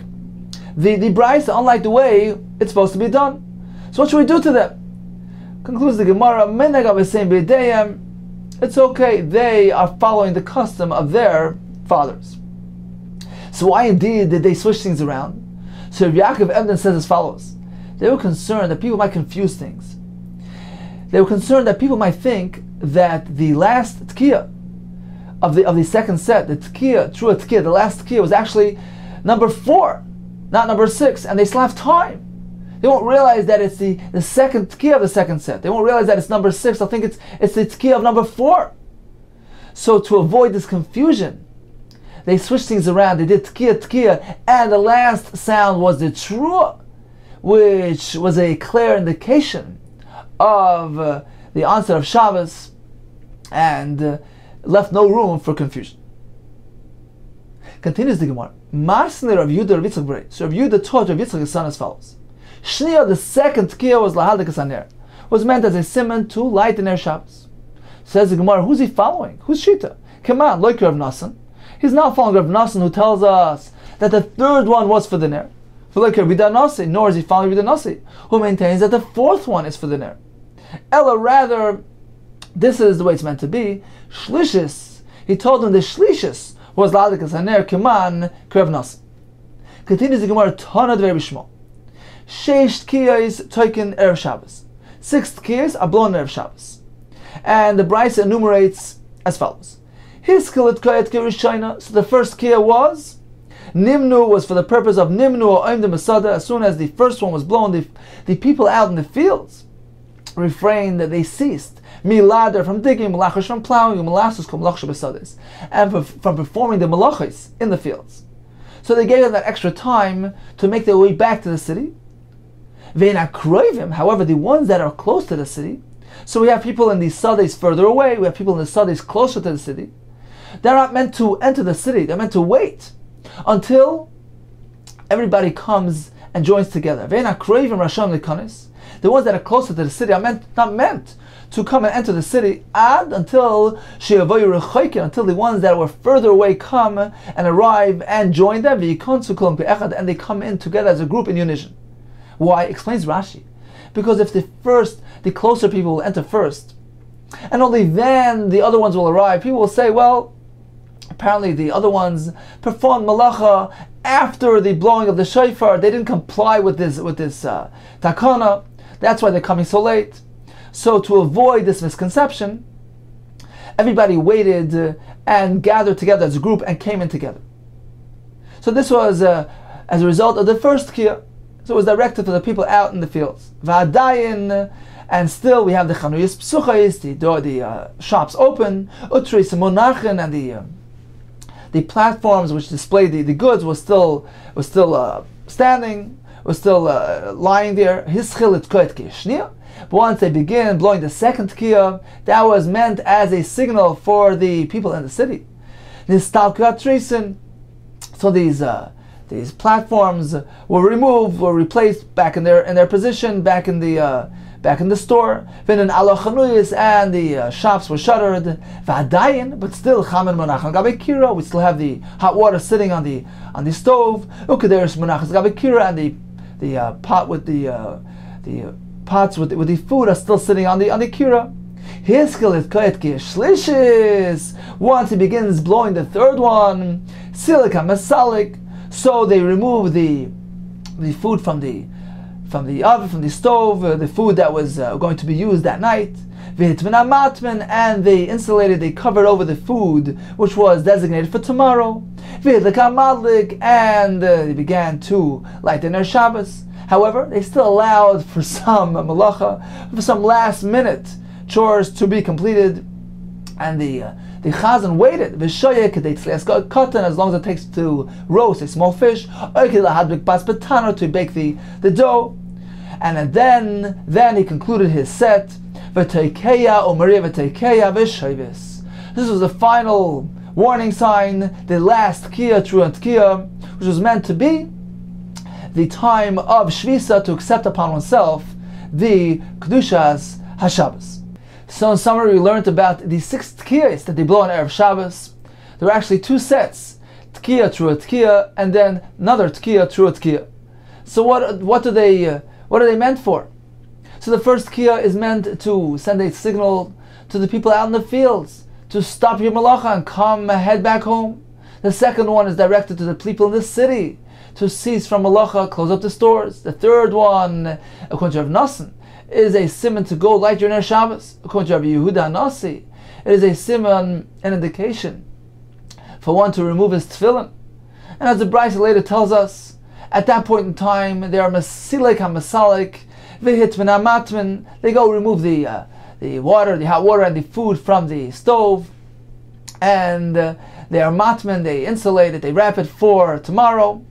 the brayso, unlike the way it's supposed to be done. So what should we do to them? Concludes the Gemara, it's okay, they are following the custom of their fathers. So why indeed did they switch things around? So Yaakov Emden says as follows. They were concerned that people might confuse things. They were concerned that people might think that the last tkiyah of the second set, the tkiyah, true tkiyah, the last tkiyah was actually number 4, not number 6, and they still have time They won't realize that it's the second Tkiya of the second set. They won't realize that it's number 6. They'll think it's the Tkiya of number 4. So to avoid this confusion, they switched things around. They did Tkiya, and the last sound was the Truah, which was a clear indication of the onset of Shabbos, and left no room for confusion. Continues the Gemara. Marsner of Yehuda Rav Yitzchak Brei. So Rav Yehuda taught Rav Yitzchak his son as follows. Shnia, the second Tkiya, was Lahadlikas Haner, was meant as a simon to light the Ner Shabbos. Says the Gemara, who's he following? Who's Shita? Come on, like Rav Nassan. He's not following Rav Nassan, who tells us that the third one was for the Ner. For like Rav Nasi, nor is he following Rav Nasi, who maintains that the fourth one is for the Ner. Ella, rather, this is the way it's meant to be. Shlishis, he told him the Shlishis was Lahadlikas Haner, Keman, Rav Nassan. Continues the Gemara, Tana Dvei Bishmo. Sheish Tkiyas Toikin Erev Shabbos. 6 Tkiyas are blown Erev Shabbos. And the Brisa enumerates as follows. Hiskilit Kayat Kirishayna. So the first Tkiya was Nimnu, was for the purpose of Nimnu or Oim de Masada. As soon as the first one was blown, the people out in the fields refrained, that they ceased. Milader, from digging, Malachish from plowing, Malasus kom Malachsh Besades, and from performing the Malachis in the fields. So they gave them that extra time to make their way back to the city. However, the ones that are close to the city, so we have people in the Sades further away, we have people in the Sades closer to the city, they're not meant to enter the city, they're meant to wait until everybody comes and joins together. The ones that are closer to the city are not meant to come and enter the city until the ones that were further away come and arrive and join them, and they come in together as a group in unison. Why? Explains Rashi. Because if the closer people will enter first, and only then the other ones will arrive, people will say, well, apparently the other ones performed malacha after the blowing of the shofar. They didn't comply with this takana. That's why they're coming so late. So to avoid this misconception, everybody waited and gathered together as a group and came in together. So this was as a result of the first Tkiya. So it was directed to the people out in the fields. Va'adayin, and still we have the chanuyas psuchais, the shops open, utris monachin, and the platforms which displayed the goods was still standing, was still lying there. Hischil itkoet kishnia. But once they begin blowing the second Tkiya, that was meant as a signal for the people in the city. Nistalkat treisen. So these platforms were removed, were replaced back in their position, back in the store. And the shops were shuttered. But still, we still have the hot water sitting on the stove. And the pot with the pots with the food are still sitting on the kira. Once he begins blowing the third one, silika masalik. So they remove the food from the oven, from the stove, the food that was going to be used that night. And they insulated, they covered over the food which was designated for tomorrow. And they began to light the Ner Shabbos. However, they still allowed for some malacha, for some last minute chores to be completed, and the chazan waited as long as it takes to roast a small fish, to bake the dough, and then he concluded his set. This was the final warning sign, the last Tkiya, truant Tkiya, which was meant to be the time of Shvisa, to accept upon oneself the Kedushas HaShabbos. So in summary, we learned about the 6 Tkiyas that they blow on Erev Shabbos. There are actually 2 sets, Tkiya, Trua Tkiya, and then another Tkiya, Trua Tkiya. So what are they meant for? So the first Tkiya is meant to send a signal to the people out in the fields to stop your malacha and head back home. The second one is directed to the people in the city to cease from malacha, close up the stores. The third one, according to Rav Nassan, is a simon to go light your Ner Shabbos. According to Rabbi Yehuda Nasi, it is a simon, an indication for one to remove his tefillin. And as the Brisa later tells us, At that point in time, they are Masilik HaMasalik, Vihitman HaMatman. They go remove the water, the hot water and the food from the stove. And they are Matman, they insulate it, they wrap it for tomorrow.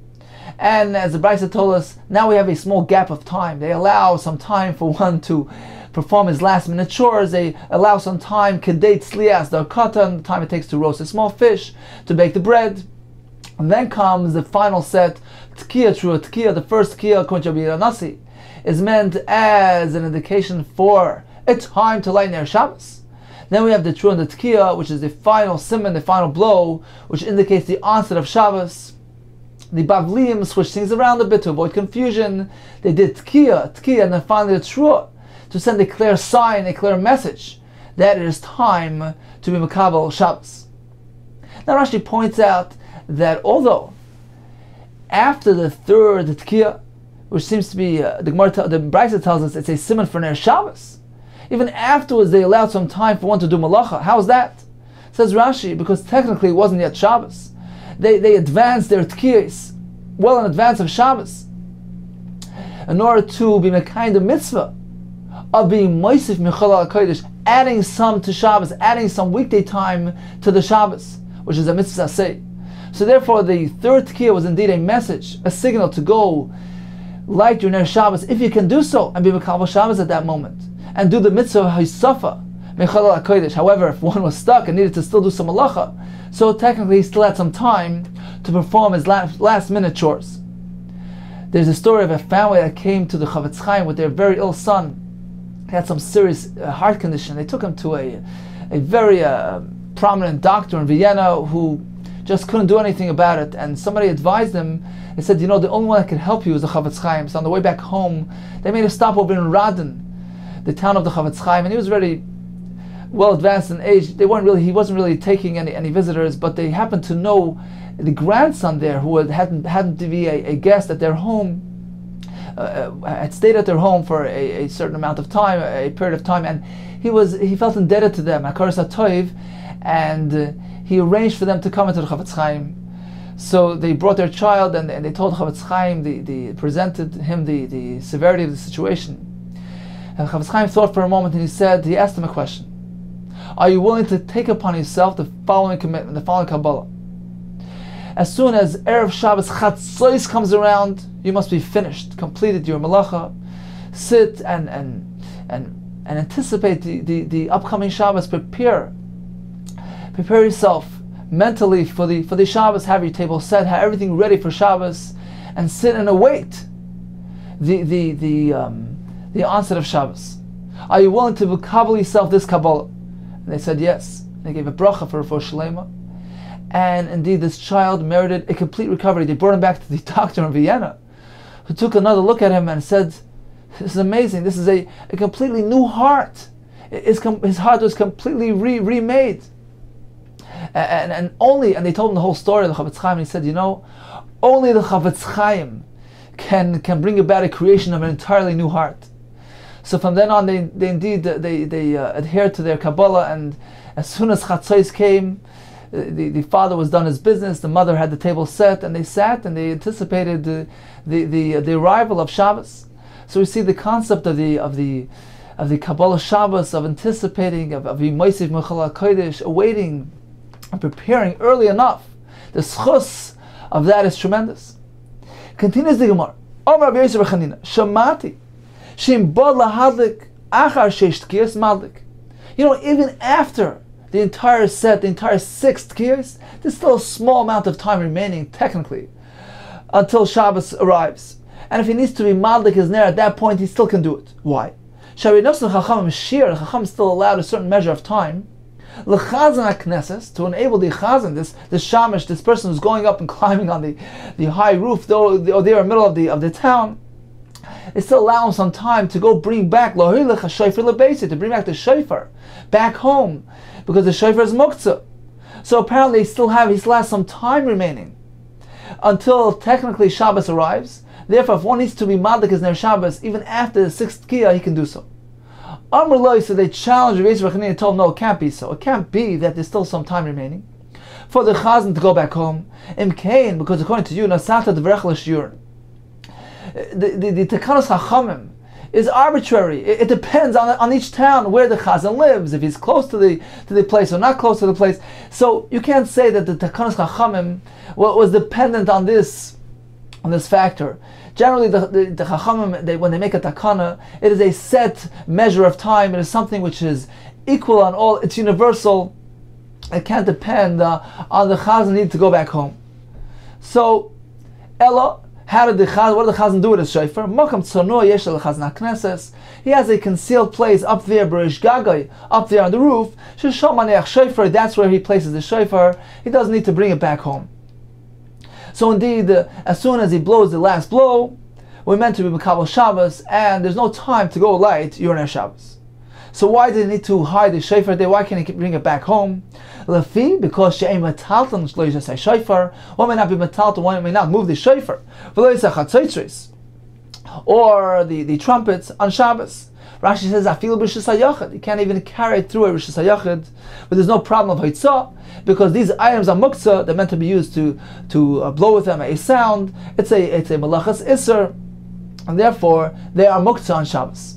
And as the Brisa told us, now we have a small gap of time. They allow some time for one to perform his last minute chores. They allow some time, kedei tzlias, the katan, the time it takes to roast a small fish, to bake the bread. And then comes the final set, Tkiya, true Tkiya. The first Tkiya, according to Rabbi Nasi, is meant as an indication for a time to light Ner Shabbos. Then we have the true and the Tkiya, which is the final simon, the final blow, which indicates the onset of Shabbos. The Bavliim switched things around a bit to avoid confusion. They did Tkiya, and then finally the true, to send a clear sign, a clear message that it is time to be Makabel Shabbos. Now Rashi points out that although after the third Tkiya, which seems to be the Brisa tells us it's a simon for Ner Shabbos, even afterwards they allowed some time for one to do malacha. How is that? Says Rashi, because technically it wasn't yet Shabbos. They advanced their Tkiyas well in advance of Shabbos in order to be a kind of mitzvah of being Moisif Mechala HaKodesh, adding some to Shabbos, adding some weekday time to the Shabbos, which is a mitzvah say. So therefore the third Tkiya was indeed a message, a signal to go light your Ner Shabbos, if you can do so, and be Mekabel Shabbos at that moment, and do the mitzvah of Hisafa, Mechala HaKodesh. However, if one was stuck and needed to still do some malacha, so technically he still had some time to perform his last minute chores. There's a story of a family that came to the Chavetz Chaim with their very ill son. He had some serious heart condition. They took him to a very prominent doctor in Vienna who just couldn't do anything about it. And somebody advised him. They said, the only one that can help you is the Chavetz Chaim. So on the way back home, they made a stop over in Radin, the town of the Chavetz Chaim, and he was already well advanced in age. He wasn't really taking any visitors, but they happened to know the grandson there who happened to be a guest at their home, had stayed at their home for a certain amount of time, a period of time, and he felt indebted to them, Hakaras HaToiv, and he arranged for them to come into the Chavetz Chaim. So they brought their child, and they told Chavetz Chaim, presented him the severity of the situation. And Chavetz Chaim thought for a moment, and he asked him a question. Are you willing to take upon yourself the following commitment, the following Kabbalah? As soon as Erev Shabbos Chatzos comes around, you must be finished, completed your malacha. Sit and anticipate the upcoming Shabbos. Prepare yourself mentally for the Shabbos. Have your table set, have everything ready for Shabbos, and sit and await the onset of Shabbos. Are you willing to kabbalah yourself this Kabbalah? And they said yes. They gave a bracha for Shalema. And indeed, this child merited a complete recovery. They brought him back to the doctor in Vienna, who took another look at him and said, "This is amazing. This is a completely new heart. His heart was completely remade." And they told him the whole story of the Chavetz Chaim. And he said, only the Chavetz Chaim can bring about a creation of an entirely new heart. So from then on, they adhered to their Kabbalah, and as soon as Chatzos came, the father was done his business, the mother had the table set, and they sat and they anticipated the arrival of Shabbos. So we see the concept of the Kabbalah Shabbos, of anticipating, of Moisiv Mechala Kodesh, awaiting and preparing early enough. The schus of that is tremendous. Continues the Gemara. Omar Rabbi Yosef Chanina, Shamati, Shim Bod Lahadlik Achar Sheish Tkiyas Madlik. Even after the entire set, the entire 6 tkiyas, there's still a small amount of time remaining, technically, until Shabbos arrives. And if he needs to be madlik his ner at that point, he still can do it. Why? The Chacham still allowed a certain measure of time, l'chazan HaKnesses, to enable the chazan, this shamish, this person who's going up and climbing on the high roof, though they're in the middle of the town, they still allow him some time to go bring back to bring back the shofar back home, because the shofar is muktzah. So apparently he still has some time remaining until technically Shabbos arrives. Therefore, if one needs to be madlik his ner Shabbos, even after the 6th tkiyah, he can do so. Amr Loi, so they challenged Rabbi Yisrael and told him, no, it can't be so. It can't be that there's still some time remaining for the chazan to go back home. Im kain, because according to you, nasata devrech l'shiur, the Takanos Chachamim is arbitrary. It depends on each town where the Chazan lives, if he's close to the place or not close to the place. So you can't say that the Takanos Chachamim was dependent on this factor. Generally, the Chachamim, when they make a takana, it is a set measure of time. It is something which is equal on all. It's universal. It can't depend on the Chazan need to go back home. So, Ella. What did the Chazan do with his shofar? He has a concealed place up there, B'rish Gagai, up there on the roof. That's where he places the shofar. He doesn't need to bring it back home. So indeed, as soon as he blows the last blow, we're meant to be Mekabel Shabbos, and there's no time to go light Yoreh Shabbos. So why did he need to hide the shofar there? Why can't he bring it back home? Lefi, because she'ay metalton shloisha say shofar. One may not be metalton, one may not move the shofar. Or the trumpets on Shabbos. Rashi says afilu b'rishus hayachid. You can't even carry it through a rishus hayachid, but there's no problem of haitzah because these items are muktzah. They're meant to be used to blow with them a sound. It's a malachas iser, and therefore they are muktzah on Shabbos.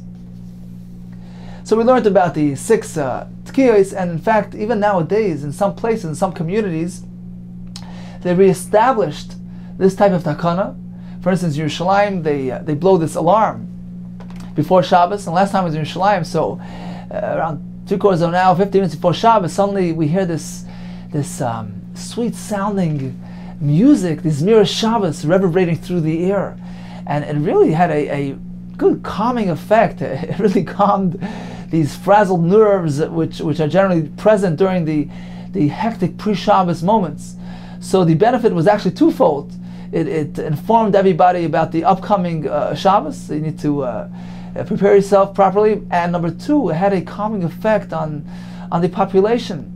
So we learned about the 6 tkiyos, and in fact, even nowadays, in some places, in some communities, they reestablished this type of takana. For instance, in Yerushalayim, they blow this alarm before Shabbos, and last time was in Yerushalayim, so around 3/4 of an hour, 50 minutes before Shabbos, suddenly we hear this sweet-sounding music, this Mirror Shabbos reverberating through the air, and it really had a good calming effect. It really calmed these frazzled nerves which are generally present during the hectic pre-Shabbos moments. So the benefit was actually twofold. It informed everybody about the upcoming Shabbos. So you need to prepare yourself properly. And number 2, it had a calming effect on the population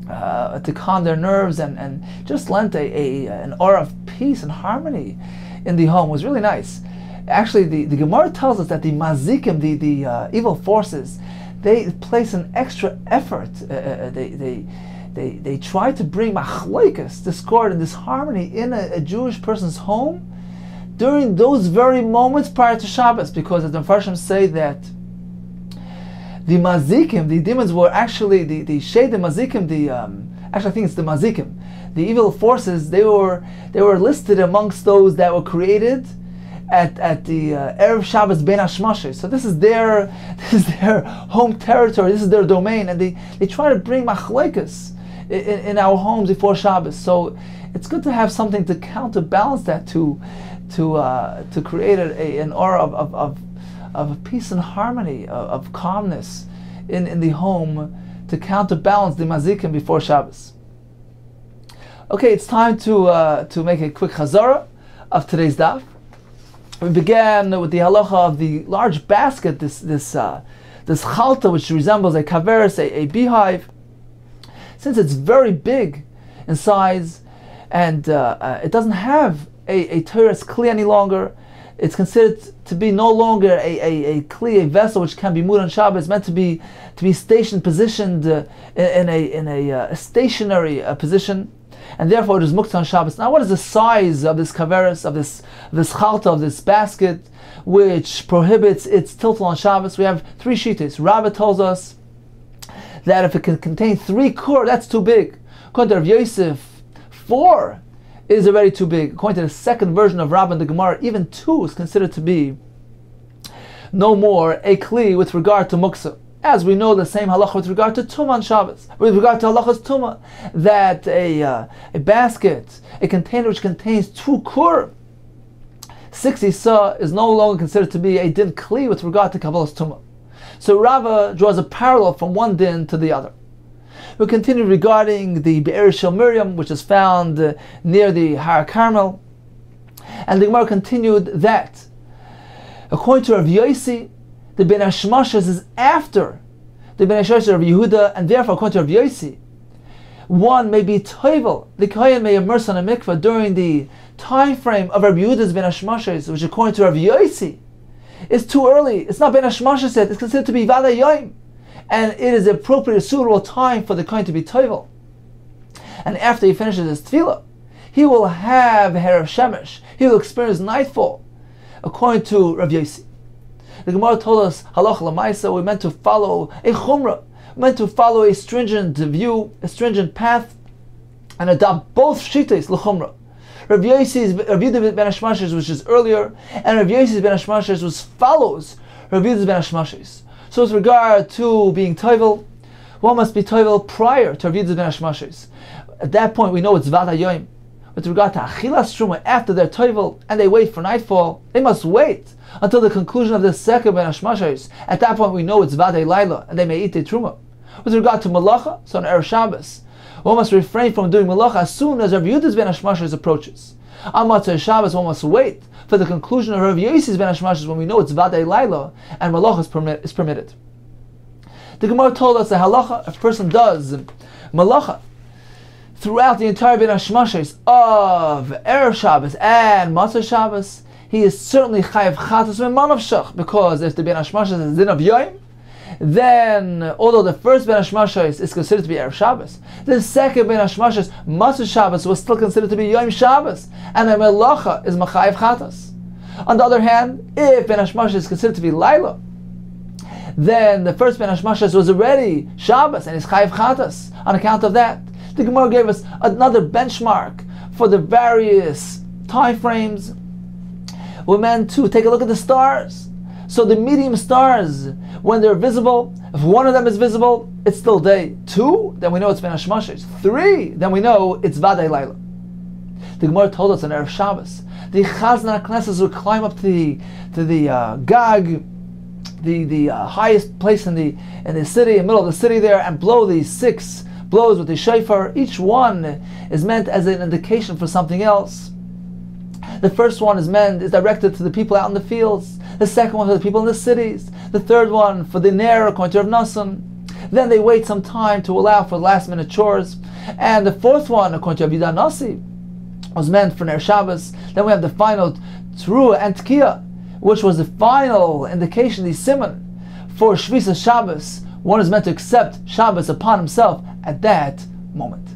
to calm their nerves and just lent an aura of peace and harmony in the home. It was really nice. Actually, the Gemara tells us that the mazikim, the evil forces, they place an extra effort. They try to bring machlokes, discord, and disharmony in a Jewish person's home during those very moments prior to Shabbos, because the Mepharshim say that the mazikim, the demons, were actually the shade, the mazikim, actually I think it's the mazikim, the evil forces. They were listed amongst those that were created at the Erev Shabbos Ben Hashmashis. So this is their home territory, this is their domain, and they try to bring machlokes in our homes before Shabbos. So it's good to have something to counterbalance that, to create an aura of peace and harmony, of calmness in the home, to counterbalance the mazikim before Shabbos. Okay, it's time to make a quick chazara of today's daf. We began with the halacha of the large basket, this chalta, which resembles a kaveris, a beehive. Since it's very big in size, and it doesn't have a teres kli any longer, it's considered to be no longer a kli, a vessel which can be moved on Shabbos. It's meant to be stationed, positioned in a stationary position, and therefore it is muktzah on Shabbos. Now, what is the size of this kaveris, of this chalta, of this basket, which prohibits its tiltal on Shabbos? We have 3 shittas. Rabbah tells us that if it can contain 3 kur, that's too big. According to Rav Yosef, 4 is already too big. According to the second version of Rabbah and the Gemara, even 2 is considered to be no more a kli with regard to muktzah. As we know, the same halacha with regard to tumah on Shabbos. With regard to halachas tumah, that a basket, a container which contains 2 kur, 60 sa, is no longer considered to be a din kli with regard to kabbalas tumah. So Rava draws a parallel from one din to the other. We continue regarding the Be'er Shel Miriam, which is found near the Har Carmel, and the Gemara continued that, according to Rav Yossi, the Ben Hashmashas is after the Ben Hashmashas of Yehuda, and therefore, according to Rav Yossi, one may be toivel, the kohen may immerse on a mikvah during the time frame of Rav Yehuda's Ben Hashmashas, which according to Rav Yossi is too early. It's not Ben Hashmashas yet, it's considered to be Vada Yom, and it is appropriate, suitable time for the kohen to be toivel. And after he finishes his tefillah, he will have Erev Shemesh, he will experience nightfall. according to Rav Yossi. The Gemara told us, halacha l'maisa, we're meant to follow a chumrah, we're meant to follow a stringent view, a stringent path, and adopt both shitas l'chumrah. Rav Yossi's Rav Yehuda ben Hashmashes, which is earlier, and Rav Yossi's ben Hashmashes, which follows Rav Yehuda ben Hashmashes. So with regard to being toivel, one must be toivel prior to Rav Yehuda ben Hashmashes. At that point we know it's Vad HaYom. With regard to Achilas Truma, after they're toivel and they wait for nightfall, they must wait until the conclusion of the second ben Hashmashes. At that point we know it's Vad Laila and they may eat the Truma. With regard to Malacha, so on Erev Shabbos, one must refrain from doing Malacha as soon as Rav Yehuda's ben Hashmashes approaches. On Motzei Shabbos, one must wait for the conclusion of Rav Yossi's ben Hashmashes when we know it's Vad Laila and Malacha is permitted. The Gemara told us that halacha, if a person does Malacha throughout the entire ben Hashmashes of Erev Shabbos and Motzei Shabbos, he is certainly chayav chatas me'manavshach, because if the ben Hashmashes is din of Yom, then although the first ben Hashmashes is considered to be Erev Shabbos, the second ben Hashmashes, Motzei Shabbos, was still considered to be Yom Shabbos, and the melacha is machayav chatas. On the other hand, if ben Hashmashes is considered to be Laila, then the first ben Hashmashes was already Shabbos and is chayav chatas on account of that. The Gemara gave us another benchmark for the various time frames. We're meant to take a look at the stars. So the medium stars, when they're visible, if one of them is visible, it's still day. 2, then we know it's ben Hashmashes. 3, then we know it's Vadei Laila. The Gemara told us on Erev Shabbos, the Chazan HaKnesses would climb up to the Gag, the highest place in the city, in the middle of the city there, and blow these 6 blows with the shofar. Each one is meant as an indication for something else. The first one is directed to the people out in the fields. The second one to the people in the cities. The third one for the Ner, according to Rav Nassan. Then they wait some time to allow for last minute chores. And the fourth one, according to Rav Yehuda Nasi, was meant for Ner Shabbos. Then we have the final Teruah and Tkiya, which was the final indication, the Siman, for Shvisas Shabbos. One is meant to accept Shabbos upon himself at that moment.